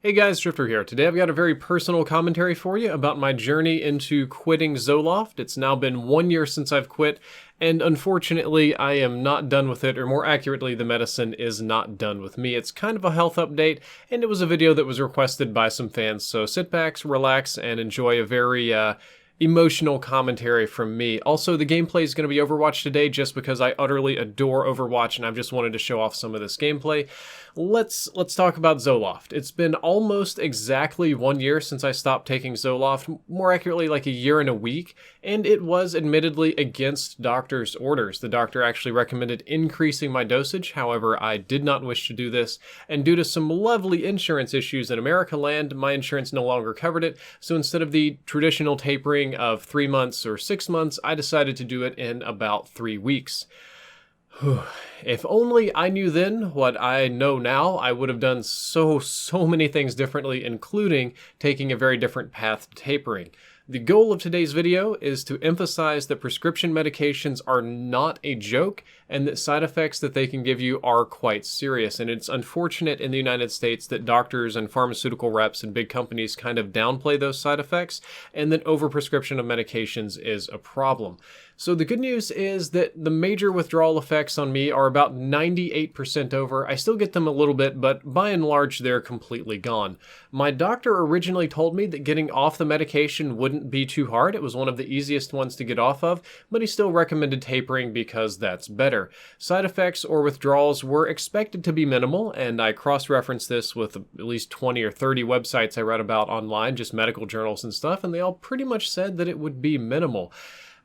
Hey guys, Drifter here. Today I've got a very personal commentary for you about my journey into quitting Zoloft. It's now been 1 year since I've quit, and unfortunately I am not done with it, or more accurately, the medicine is not done with me. It's kind of a health update, and it was a video that was requested by some fans, so sit back, relax, and enjoy a very emotional commentary from me. Also, the gameplay is going to be Overwatch today just because I utterly adore Overwatch and I've just wanted to show off some of this gameplay. Let's talk about Zoloft. It's been almost exactly 1 year since I stopped taking Zoloft, more accurately like a year and a week, and it was admittedly against doctor's orders. The doctor actually recommended increasing my dosage, however, I did not wish to do this, and due to some lovely insurance issues in America land, my insurance no longer covered it, so instead of the traditional tapering of 3 months or 6 months, I decided to do it in about 3 weeks. If only I knew then what I know now, I would have done so many things differently, including taking a very different path to tapering. The goal of today's video is to emphasize that prescription medications are not a joke and that side effects that they can give you are quite serious. And it's unfortunate in the United States that doctors and pharmaceutical reps and big companies kind of downplay those side effects and that overprescription of medications is a problem. So the good news is that the major withdrawal effects on me are about 98% over. I still get them a little bit, but by and large, they're completely gone. My doctor originally told me that getting off the medication wouldn't be too hard. It was one of the easiest ones to get off of, but he still recommended tapering because that's better. Side effects or withdrawals were expected to be minimal, and I cross-referenced this with at least 20 or 30 websites I read about online, just medical journals and stuff, and they all pretty much said that it would be minimal.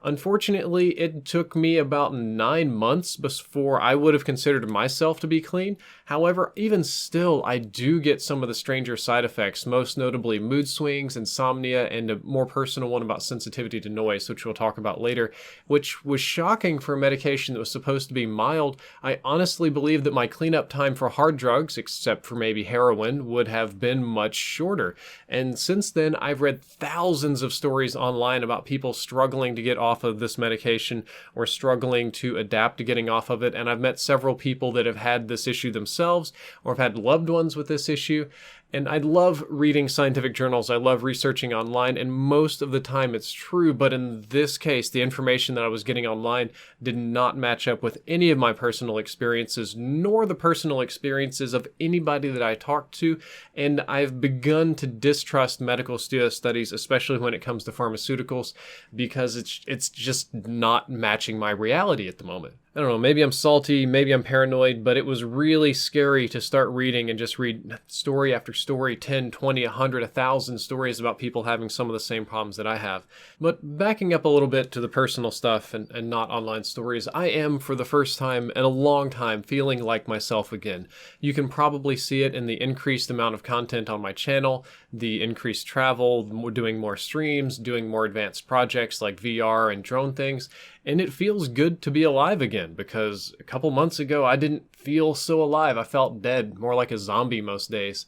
Unfortunately, it took me about 9 months before I would have considered myself to be clean. However, even still, I do get some of the stranger side effects, most notably mood swings, insomnia, and a more personal one about sensitivity to noise, which we'll talk about later, which was shocking for a medication that was supposed to be mild. I honestly believe that my cleanup time for hard drugs, except for maybe heroin, would have been much shorter. And since then, I've read thousands of stories online about people struggling to get off of this medication or struggling to adapt to getting off of it, and I've met several people that have had this issue themselves or have had loved ones with this issue. And I love reading scientific journals, I love researching online, and most of the time it's true, but in this case, the information that I was getting online did not match up with any of my personal experiences, nor the personal experiences of anybody that I talked to, and I've begun to distrust medical studies, especially when it comes to pharmaceuticals, because it's just not matching my reality at the moment. I don't know, maybe I'm salty, maybe I'm paranoid, but it was really scary to start reading and just read story after story, 10, 20, 100, 1,000 stories about people having some of the same problems that I have. But backing up a little bit to the personal stuff and not online stories, I am, for the first time in a long time, feeling like myself again. You can probably see it in the increased amount of content on my channel, the increased travel, doing more streams, doing more advanced projects like VR and drone things. And it feels good to be alive again, because a couple months ago I didn't feel so alive. I felt dead, more like a zombie most days.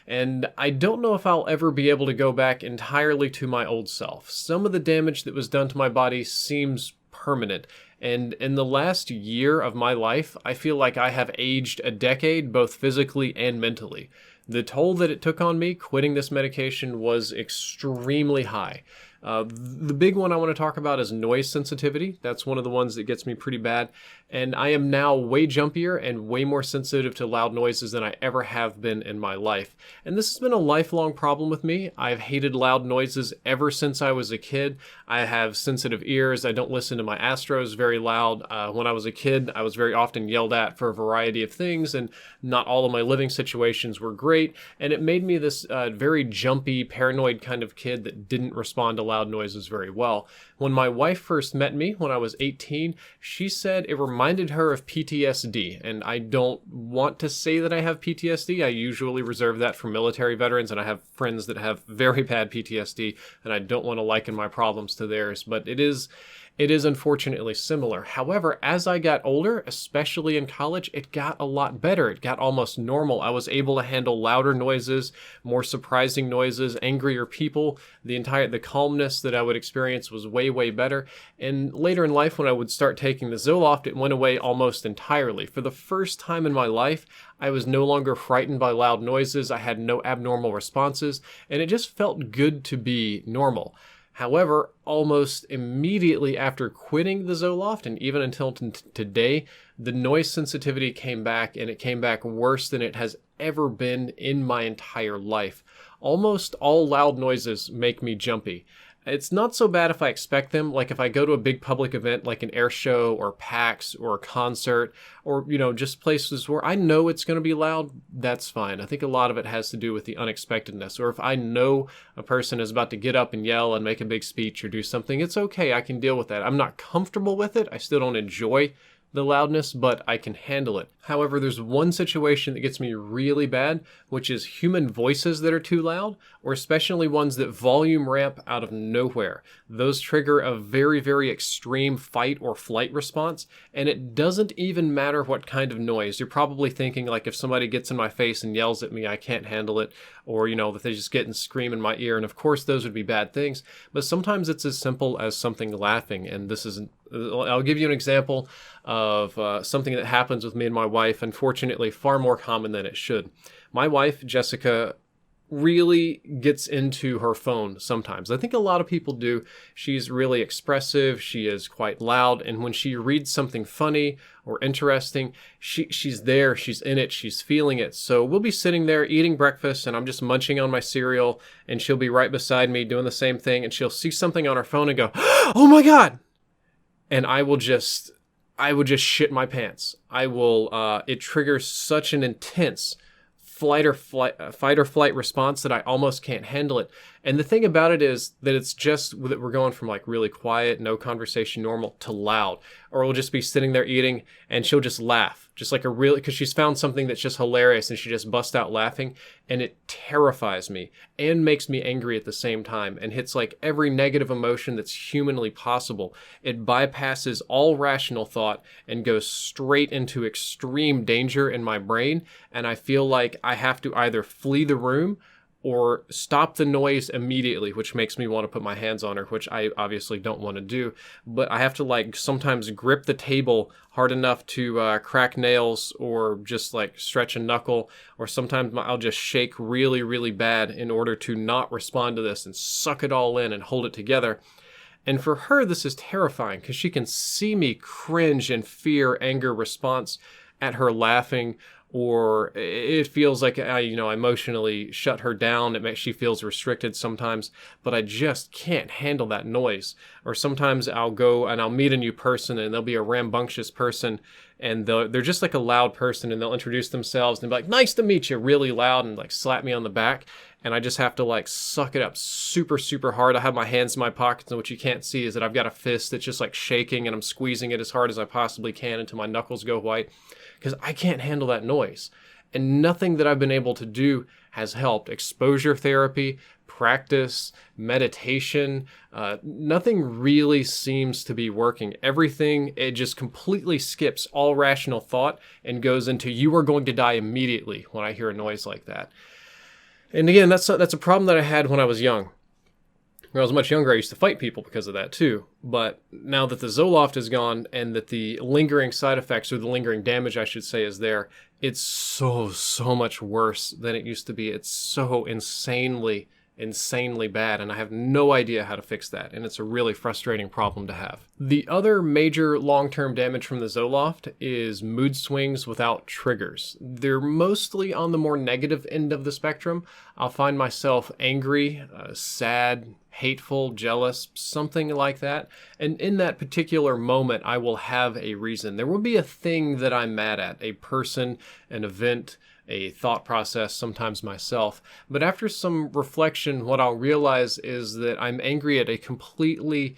And I don't know if I'll ever be able to go back entirely to my old self. Some of the damage that was done to my body seems permanent. And in the last year of my life, I feel like I have aged a decade, both physically and mentally. The toll that it took on me quitting this medication was extremely high. The big one I want to talk about is noise sensitivity. That's one of the ones that gets me pretty bad. And I am now way jumpier and way more sensitive to loud noises than I ever have been in my life. And this has been a lifelong problem with me. I've hated loud noises ever since I was a kid. I have sensitive ears. I don't listen to my Astros very loud. When I was a kid, I was very often yelled at for a variety of things, and not all of my living situations were great. And it made me this very jumpy, paranoid kind of kid that didn't respond to loud noises very well. When my wife first met me when I was 18, she said it reminded her of PTSD, and I don't want to say that I have PTSD. I usually reserve that for military veterans, and I have friends that have very bad PTSD, and I don't want to liken my problems to theirs, but it is It is unfortunately similar. However, as I got older, especially in college, it got a lot better. It got almost normal. I was able to handle louder noises, more surprising noises, angrier people. The calmness that I would experience was way, way better. And later in life, when I would start taking the Zoloft, it went away almost entirely. For the first time in my life, I was no longer frightened by loud noises. I had no abnormal responses, and it just felt good to be normal. However, almost immediately after quitting the Zoloft, and even until today, the noise sensitivity came back, and it came back worse than it has ever been in my entire life. Almost all loud noises make me jumpy. It's not so bad if I expect them, like if I go to a big public event like an air show or PAX or a concert or, just places where I know it's going to be loud, that's fine. I think a lot of it has to do with the unexpectedness. Or if I know a person is about to get up and yell and make a big speech or do something, it's okay. I can deal with that. I'm not comfortable with it. I still don't enjoy the loudness, but I can handle it. However, there's one situation that gets me really bad, which is human voices that are too loud, or especially ones that volume ramp out of nowhere. Those trigger a very, very extreme fight or flight response, and it doesn't even matter what kind of noise. You're probably thinking, like, if somebody gets in my face and yells at me, I can't handle it, or, that they just get and scream in my ear, and of course those would be bad things, but sometimes it's as simple as something laughing, and I'll give you an example of something that happens with me and my wife, unfortunately far more common than it should. My wife, Jessica, really gets into her phone sometimes. I think a lot of people do. She's really expressive. She is quite loud. And when she reads something funny or interesting, she's there, she's in it, she's feeling it. So we'll be sitting there eating breakfast and I'm just munching on my cereal and she'll be right beside me doing the same thing and she'll see something on her phone and go, "Oh my God!" And I would just shit my pants. It triggers such an intense fight or flight response that I almost can't handle it. And the thing about it is that it's just that we're going from like really quiet, no conversation, normal to loud. Or we'll just be sitting there eating and she'll just laugh. Just like because she's found something that's just hilarious and she just busts out laughing. And it terrifies me and makes me angry at the same time and hits like every negative emotion that's humanly possible. It bypasses all rational thought and goes straight into extreme danger in my brain. And I feel like I have to either flee the room or stop the noise immediately, which makes me want to put my hands on her, which I obviously don't want to do. But I have to like sometimes grip the table hard enough to crack nails or just like stretch a knuckle. Or sometimes I'll just shake really, really bad in order to not respond to this and suck it all in and hold it together. And for her, this is terrifying because she can see me cringe in fear, anger, response at her laughing, or it feels like I emotionally shut her down. She feels restricted sometimes, but I just can't handle that noise. Or sometimes I'll go and I'll meet a new person and they'll be a rambunctious person and they're just like a loud person and they'll introduce themselves and be like, "Nice to meet you," really loud and like slap me on the back. And I just have to like suck it up super, super hard. I have my hands in my pockets and what you can't see is that I've got a fist that's just like shaking and I'm squeezing it as hard as I possibly can until my knuckles go white. Because I can't handle that noise. And nothing that I've been able to do has helped. Exposure therapy, practice, meditation, nothing really seems to be working. Everything, it just completely skips all rational thought and goes into, "You are going to die immediately," when I hear a noise like that. And again, that's a problem that I had when I was young. When I was much younger, I used to fight people because of that too. But now that the Zoloft is gone and that the lingering side effects, or the lingering damage, I should say, is there, it's so much worse than it used to be. It's so insanely bad, and I have no idea how to fix that, and it's a really frustrating problem to have. The other major long-term damage from the Zoloft is mood swings without triggers. They're mostly on the more negative end of the spectrum. I'll find myself angry, sad, hateful, jealous, something like that. And in that particular moment, I will have a reason. There will be a thing that I'm mad at, a person, an event, a thought process, sometimes myself. But after some reflection, what I'll realize is that I'm angry at a completely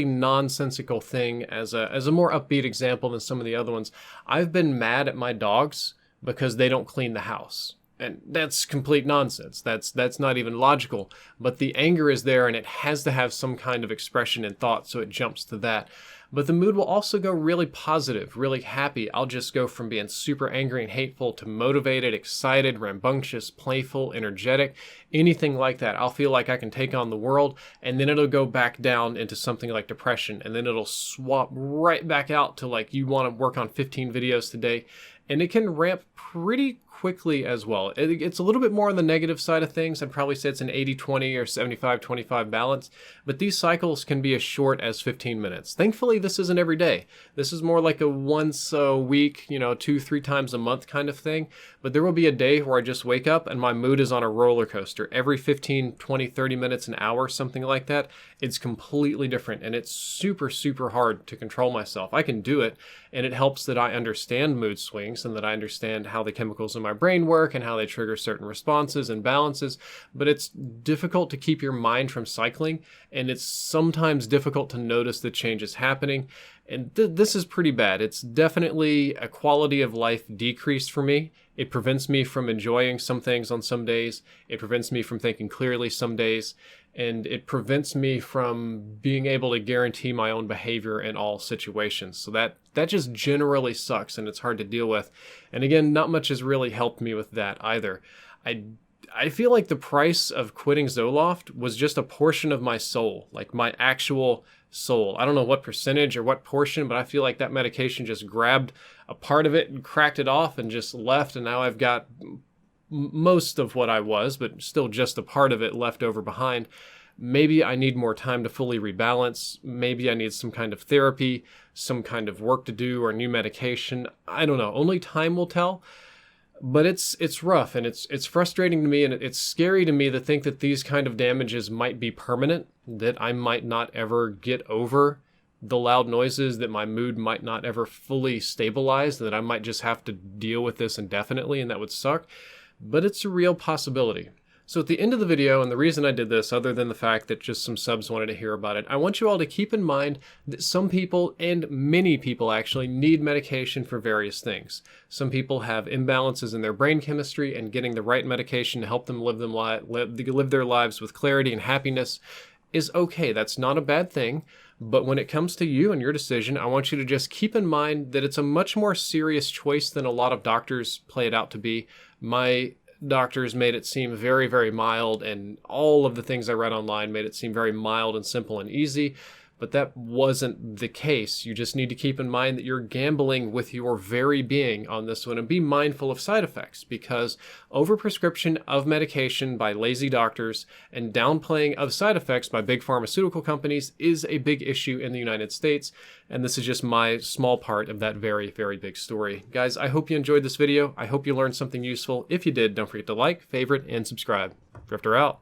nonsensical thing. As a more upbeat example than some of the other ones, I've been mad at my dogs because they don't clean the house. And that's complete nonsense. That's not even logical. But the anger is there, and it has to have some kind of expression in thought, so it jumps to that. But the mood will also go really positive, really happy. I'll just go from being super angry and hateful to motivated, excited, rambunctious, playful, energetic, anything like that. I'll feel like I can take on the world, and then it'll go back down into something like depression, and then it'll swap right back out to like you want to work on 15 videos today. And it can ramp pretty quickly as well. It's a little bit more on the negative side of things. I'd probably say it's an 80-20 or 75-25 balance, but these cycles can be as short as 15 minutes. Thankfully, this isn't every day. This is more like a once a week, 2-3 times a month kind of thing. But there will be a day where I just wake up and my mood is on a roller coaster. Every 15, 20, 30 minutes, an hour, something like that, it's completely different. And it's super, super hard to control myself. I can do it, and it helps that I understand mood swings and that I understand how the chemicals in my brain work and how they trigger certain responses and balances. But it's difficult to keep your mind from cycling, and it's sometimes difficult to notice the changes happening. And this is pretty bad. It's definitely a quality of life decrease for me. It prevents me from enjoying some things on some days. It prevents me from thinking clearly some days. And it prevents me from being able to guarantee my own behavior in all situations. So that just generally sucks, and it's hard to deal with. And again, not much has really helped me with that either. I feel like the price of quitting Zoloft was just a portion of my soul, like my actual soul. I don't know what percentage or what portion, but I feel like that medication just grabbed a part of it and cracked it off and just left. And now I've got most of what I was, but still just a part of it left over behind. Maybe I need more time to fully rebalance. Maybe I need some kind of therapy, some kind of work to do, or new medication. I don't know. Only time will tell. But it's rough, and it's frustrating to me, and it's scary to me to think that these kind of damages might be permanent, that I might not ever get over the loud noises, that my mood might not ever fully stabilize, that I might just have to deal with this indefinitely, and that would suck. But it's a real possibility. So at the end of the video, and the reason I did this, other than the fact that just some subs wanted to hear about it, I want you all to keep in mind that some people, and many people actually, need medication for various things. Some people have imbalances in their brain chemistry, and getting the right medication to help them live their lives with clarity and happiness is okay. That's not a bad thing. But when it comes to you and your decision, I want you to just keep in mind that it's a much more serious choice than a lot of doctors play it out to be. My doctors made it seem very, very mild, and all of the things I read online made it seem very mild and simple and easy. But that wasn't the case. You just need to keep in mind that you're gambling with your very being on this one, and be mindful of side effects, because overprescription of medication by lazy doctors and downplaying of side effects by big pharmaceutical companies is a big issue in the United States. And this is just my small part of that very, very big story. Guys, I hope you enjoyed this video. I hope you learned something useful. If you did, don't forget to like, favorite, and subscribe. Drifter out.